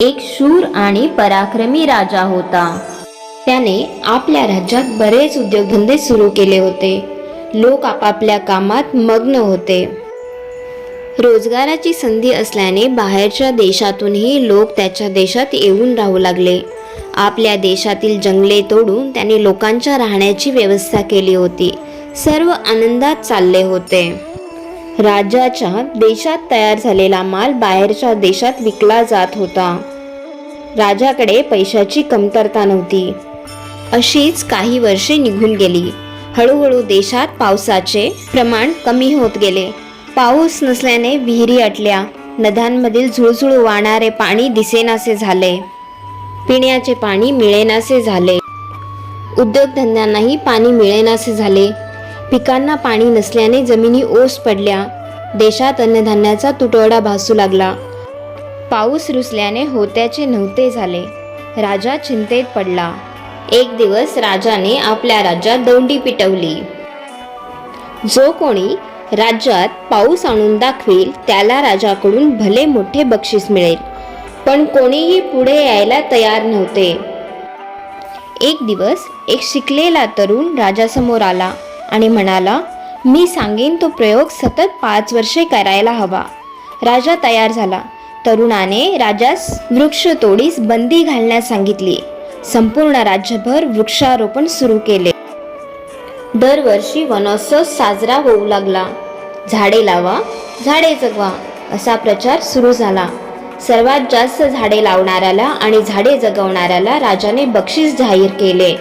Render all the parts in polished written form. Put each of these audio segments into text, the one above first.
एक शूर आणि पराक्रमी राजा होता. त्याने आपल्या राज्यात बरेच उद्योगधंदे सुरू केले होते. लोक आपापल्या कामात मग्न होते. रोजगाराची संधी असल्याने बाहेरच्या देशातूनही लोक त्याच्या देशात येऊन राहू लागले. आपल्या देशातील जंगले तोडून त्याने लोकांच्या राहण्याची व्यवस्था केली होती. सर्व आनंदात चालले होते. राजाच्या देशात तयार झालेला माल बाहेरच्या देशात विकला जात होता. राजाकडे पैशाची कमतरता नव्हती. अशीच काही वर्षे निघून गेली. हळूहळू देशात पावसाचे प्रमाण कमी होत गेले. पाऊस नसल्याने विहिरी आटल्या. नद्यांमधील झुळझुळ वाहणारे पाणी दिसेनासे झाले. पिण्याचे पाणी मिळेनासे झाले. उद्योगधंद्यांनाही पाणी मिळेनासे झाले. पिकांना पाणी नसल्याने जमिनी ओस पडल्या. देशात अन्नधान्याचा तुटवडा भासू लागला. पाऊस रुसल्याने होत्याचे नव्हते झाले. राजा चिंतेत पडला. एक दिवस राजाने आपल्या राज्यात दौंडी पिटवली. जो कोणी राज्यात पाऊस आणून दाखवेल त्याला राजाकडून भले मोठे बक्षीस मिळेल. पण कोणीही पुढे यायला तयार नव्हते. एक दिवस एक शिकलेला तरुण राजासमोर आला आणि म्हणाला, मी सांगेन तो प्रयोग सतत 5 वर्षे करायला हवा. राजा तयार झाला. तरुणाने राजास वृक्षतोडीस बंदी घालण्यास सांगितली. संपूर्ण राज्यभर वृक्षारोपण सुरू केले. दरवर्षी वनोत्सव साजरा होऊ लागला. झाडे लावा, झाडे जगवा असा प्रचार सुरू झाला. सर्वात जास्त झाडे लावणाऱ्याला आणि झाडे जगवणाऱ्याला राजाने बक्षीस जाहीर केले.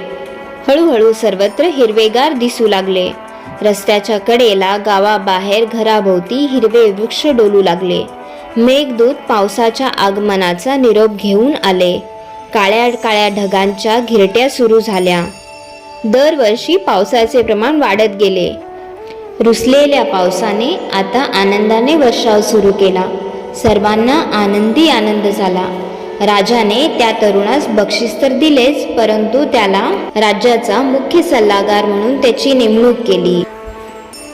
हळूहळू सर्वत्र हिरवेगार दिसू लागले. रस्त्याच्या कडेला, गावाबाहेर, घराभोवती हिरवे वृक्ष डोलू लागले. मेघदूत पावसाच्या आगमनाचा निरोप घेऊन आले. काळ्या काळ्या ढगांच्या घिरट्या सुरू झाल्या. दरवर्षी पावसाचे प्रमाण वाढत गेले. रुसलेल्या पावसाने आता आनंदाने वर्षाव सुरू केला. सर्वांना आनंदी आनंद झाला. राजाने त्या तरुणास बक्षीस तर दिलेच, परंतु त्याला राज्याचा मुख्य सल्लागार म्हणून त्याची नेमणूक केली.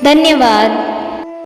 धन्यवाद.